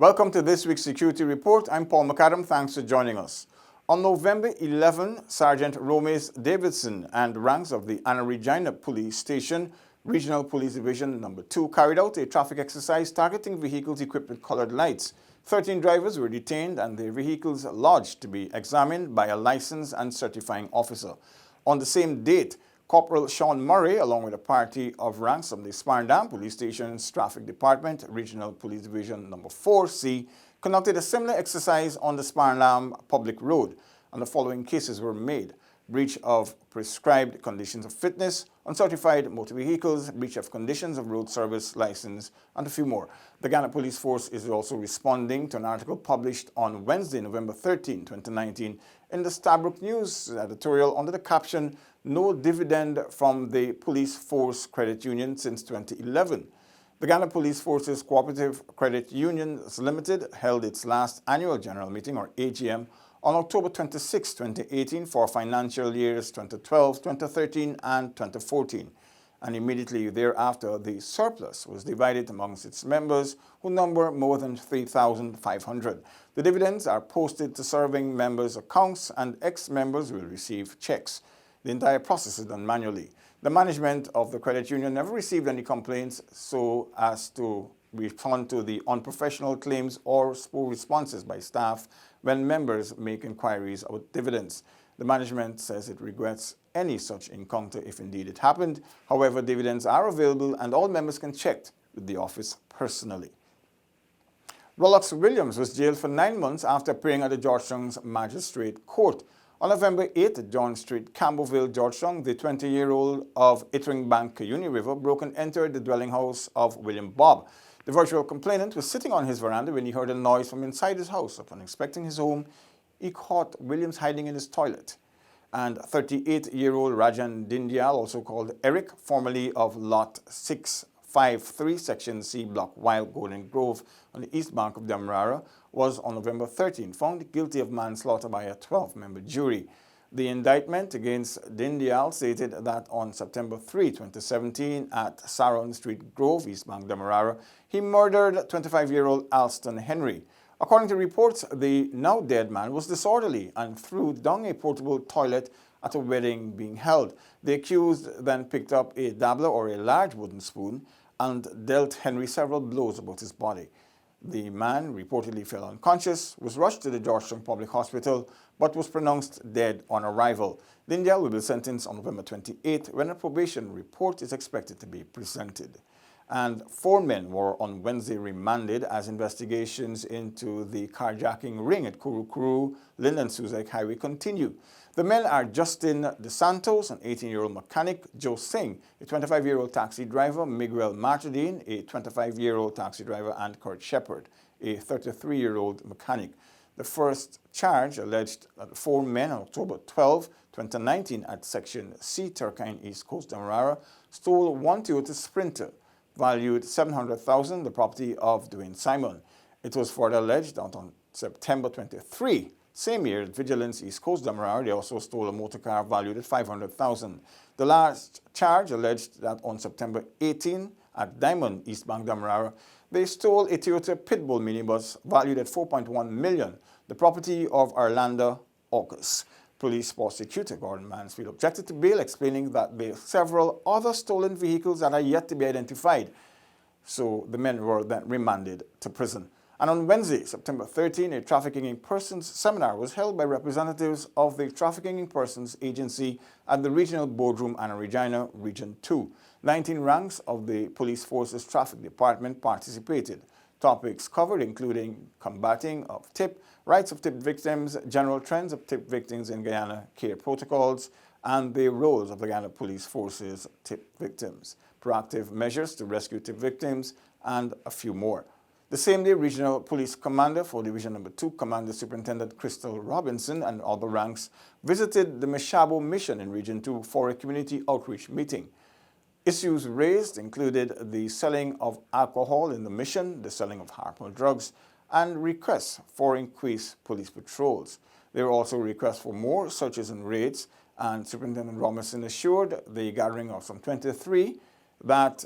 Welcome to this week's Security Report. I'm Paul McAdam. Thanks for joining us. On November 11, Sergeant Romes Davidson and ranks of the Anna Regina Police Station, Regional Police Division No. 2, carried out a traffic exercise targeting vehicles equipped with colored lights. 13 drivers were detained and their vehicles lodged to be examined by a licensed and certifying officer. On the same date, Corporal Sean Murray, along with a party of ranks from the Sparndam Police Station's Traffic Department, Regional Police Division No. 4C, conducted a similar exercise on the Sparndam Public Road, and the following cases were made: breach of prescribed conditions of fitness, uncertified motor vehicles, breach of conditions of road service license, and a few more. The Ghana Police Force is also responding to an article published on Wednesday, November 13, 2019, in the Stabrook News editorial under the caption, "No dividend from the Police Force Credit Union since 2011. The Ghana Police Force's Cooperative Credit Unions Limited held its last annual general meeting, or AGM, on October 26, 2018 for financial years 2012, 2013 and 2014. And immediately thereafter, the surplus was divided amongst its members, who number more than 3,500. The dividends are posted to serving members' accounts, and ex-members will receive checks. The entire process is done manually. The management of the credit union never received any complaints so as to respond to the unprofessional claims or poor responses by staff when members make inquiries about dividends. The management says it regrets any such encounter if indeed it happened. However, dividends are available and all members can check with the office personally. Rolex Williams was jailed for 9 months after appearing at the Georgetown's Magistrate Court. On November 8 at John Street, Campbellville, Georgetown, the 20-year-old of Ittering Bank, Cuyuni River, broke and entered the dwelling house of William Bob. The virtual complainant was sitting on his veranda when he heard a noise from inside his house. Upon inspecting his home, he caught Williams hiding in his toilet. And 38-year-old Rajan Dindyal, also called Eric, formerly of Lot 653, Section C, Block Wild Golden Grove, on the east bank of Demerara, was on November 13 found guilty of manslaughter by a 12-member jury. The indictment against Dindyal stated that on September 3, 2017, at Saron Street Grove, East Bank, Demerara, he murdered 25-year-old Alston Henry. According to reports, the now dead man was disorderly and threw down a portable toilet at a wedding being held. The accused then picked up a dabbler, or a large wooden spoon, and dealt Henry several blows about his body. The man reportedly fell unconscious, was rushed to the Georgetown Public Hospital, but was pronounced dead on arrival. Dindyal will be sentenced on November 28, when a probation report is expected to be presented. And 4 men were on Wednesday remanded as investigations into the carjacking ring at Kuru, Linden Suzac Highway continue. The men are Justin DeSantos, an 18-year-old mechanic, Joe Singh, a 25-year-old taxi driver, Miguel Martindine, a 25-year-old taxi driver, and Kurt Shepard, a 33-year-old mechanic. The first charge alleged that 4 men on October 12, 2019 at Section C, Turkine East Coast, Demerara, stole one Toyota Sprinter, valued $700,000, the property of Dwayne Simon. It was further alleged that on September 23, same year, at Vigilance East Coast, Demerara, they also stole a motor car valued at $500,000. The last charge alleged that on September 18 at Diamond East Bank, Demerara, they stole a Toyota Pitbull minibus valued at $4.1 million, the property of Orlando August. Police prosecutor Gordon Mansfield objected to bail, explaining that there are several other stolen vehicles that are yet to be identified. So the men were then remanded to prison. And on Wednesday, September 13, a Trafficking-in-Persons Seminar was held by representatives of the Trafficking-in-Persons Agency at the Regional Boardroom, Anna Regina, Region 2. 19 ranks of the Police Force's Traffic Department participated. Topics covered including combating of TIP, rights of TIP victims, general trends of TIP victims in Guyana, care protocols, and the roles of the Ghana Police Force's TIP victims, proactive measures to rescue TIP victims, and a few more. The same day, Regional Police Commander for Division No. 2, Commander Superintendent Crystal Robinson, and other ranks visited the Meshabo Mission in Region 2 for a community outreach meeting. Issues raised included the selling of alcohol in the mission, the selling of harmful drugs, and requests for increased police patrols. There were also requests for more searches and raids, and Superintendent Robinson assured the gathering of some 23 that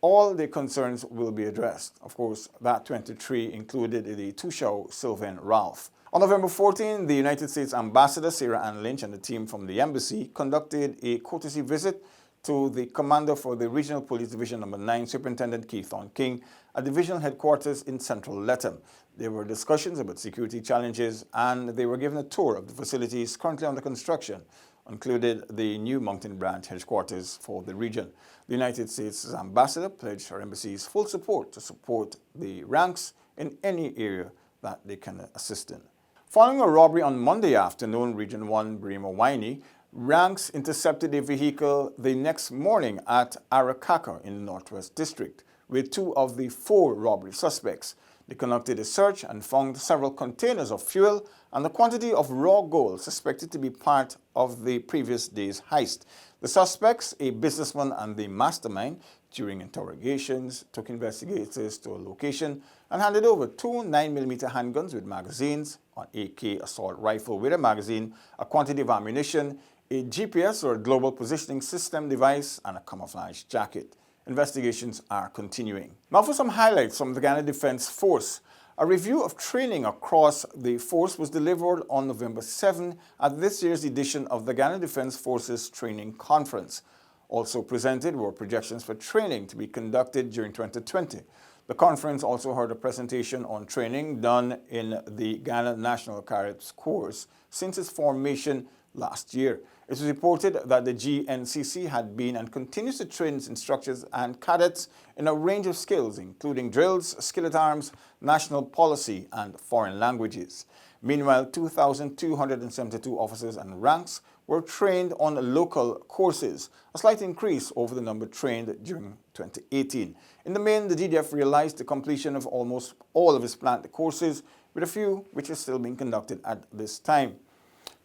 all the concerns will be addressed. Of course, that 23 included the Tushao Sylvain Ralph. On November 14, the United States Ambassador Sarah Ann Lynch and the team from the embassy conducted a courtesy visit to the commander for the Regional Police Division No. 9, Superintendent Keithon King, at divisional headquarters in Central Lethem. There were discussions about security challenges, and they were given a tour of the facilities currently under construction, included the new Mountain Branch headquarters for the region. The United States Ambassador pledged her embassy's full support to support the ranks in any area that they can assist in. Following a robbery on Monday afternoon, Region 1 Brimo-Waini, ranks intercepted a vehicle the next morning at Arakaka in the Northwest District with 2 of the 4 robbery suspects. They conducted a search and found several containers of fuel and a quantity of raw gold suspected to be part of the previous day's heist. The suspects, a businessman and the mastermind, during interrogations, took investigators to a location and handed over 2 9mm handguns with magazines, an AK assault rifle with a magazine, a quantity of ammunition, a GPS or global positioning system device, and a camouflage jacket. Investigations are continuing. Now for some highlights from the Ghana Defense Force. A review of training across the force was delivered on November 7 at this year's edition of the Ghana Defense Forces Training Conference. Also presented were projections for training to be conducted during 2020. The conference also heard a presentation on training done in the Ghana National Cadets Corps since its formation last year. It was reported that the GNCC had been and continues to train its instructors and cadets in a range of skills, including drills, skillet arms, national policy, and foreign languages. Meanwhile, 2,272 officers and ranks were trained on local courses, a slight increase over the number trained during 2018. In the main, the GDF realized the completion of almost all of its planned courses, with a few which are still being conducted at this time.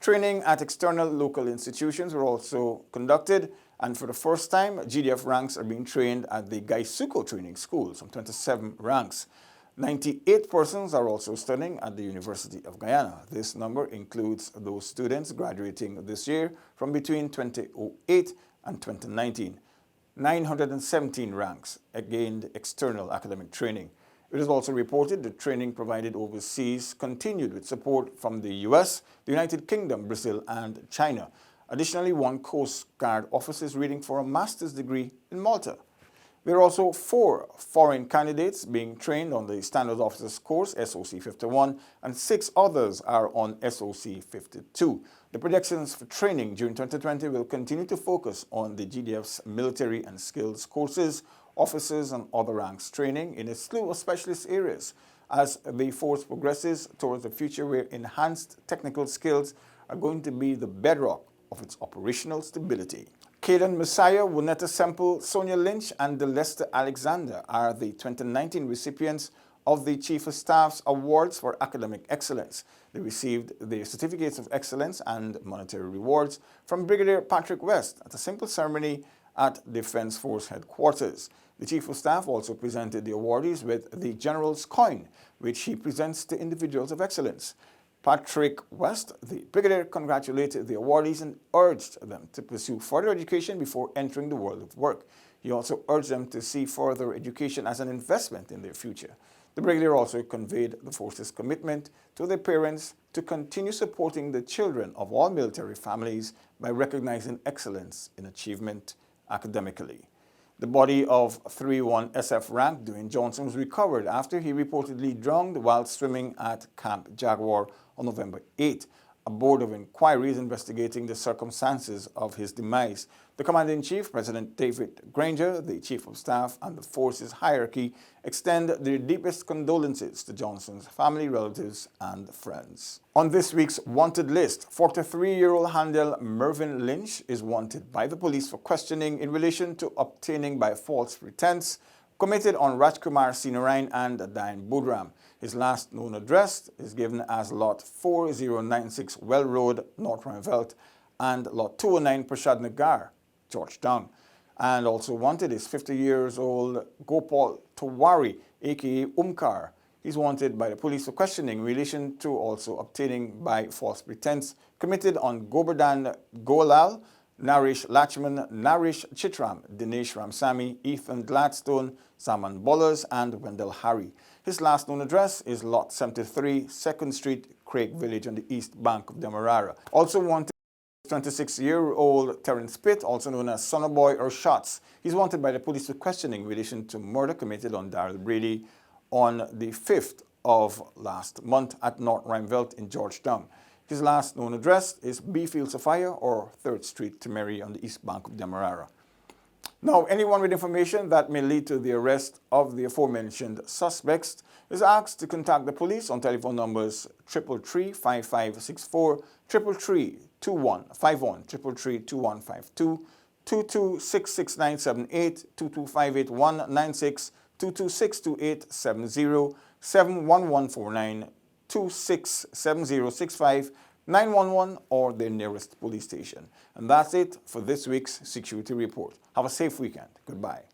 Training at external local institutions were also conducted, and for the first time, GDF ranks are being trained at the Gaisuko Training School, some 27 ranks. 98 persons are also studying at the University of Guyana. This number includes those students graduating this year from between 2008 and 2019. 917 ranks gained external academic training. It is also reported the training provided overseas continued with support from the US, the United Kingdom, Brazil, and China. Additionally, 1 Coast Guard officer is reading for a master's degree in Malta. There are also 4 foreign candidates being trained on the Standard Officers Course, SOC 51, and 6 others are on SOC 52. The projections for training during 2020 will continue to focus on the GDF's military and skills courses, officers and other ranks training in a slew of specialist areas as the force progresses towards a future where enhanced technical skills are going to be the bedrock of its operational stability. Caden Messiah, Wuneta Semple, Sonia Lynch, and Delester Alexander are the 2019 recipients of the Chief of Staff's Awards for Academic Excellence. They received their Certificates of Excellence and monetary rewards from Brigadier Patrick West at a simple ceremony at Defense Force Headquarters. The Chief of Staff also presented the awardees with the General's Coin, which he presents to individuals of excellence. Patrick West, the Brigadier, congratulated the awardees and urged them to pursue further education before entering the world of work. He also urged them to see further education as an investment in their future. The Brigadier also conveyed the force's commitment to their parents to continue supporting the children of all military families by recognizing excellence in achievement academically. The body of 3-1 SF rank Dwayne Johnson was recovered after he reportedly drowned while swimming at Camp Jaguar on November 8. A board of inquiry is investigating the circumstances of his demise. The Commander-in-Chief, President David Granger, the Chief of Staff, and the force's hierarchy extend their deepest condolences to Johnson's family, relatives, and friends. On this week's wanted list, 43-year-old Handel Mervyn Lynch is wanted by the police for questioning in relation to obtaining by false pretense committed on Rajkumar Sinarain and Diane Budram. His last known address is given as Lot 4096 Well Road, North Ranvelt, and Lot 209 Prashad Nagar, Georgetown. And also wanted is 50 years old Gopal Tawari, aka Umkar. He's wanted by the police for questioning in relation to also obtaining by false pretense committed on Govardhan Golal, Naresh Lachman, Naresh Chitram, Dinesh Ramsamy, Ethan Gladstone, Saman Bollers, and Wendell Harry. His last known address is Lot 73, 2nd Street, Craig Village on the east bank of Demerara. Also wanted 26-year-old Terrence Pitt, also known as Sonnerboy or Shots. He's wanted by the police for questioning in relation to murder committed on Darrell Brady on the 5th of last month at North Rhymevelt in Georgetown. His last known address is B Fields of Fire or 3rd Street, Timeri on the east bank of Demerara. Now, anyone with information that may lead to the arrest of the aforementioned suspects is asked to contact the police on telephone numbers 333-5564, 333-2151, 333-2152, 2266-978, 2258-196, 2262870, 71149, 267065, 911 or their nearest police station. And that's it for this week's Security Report. Have a safe weekend. Goodbye.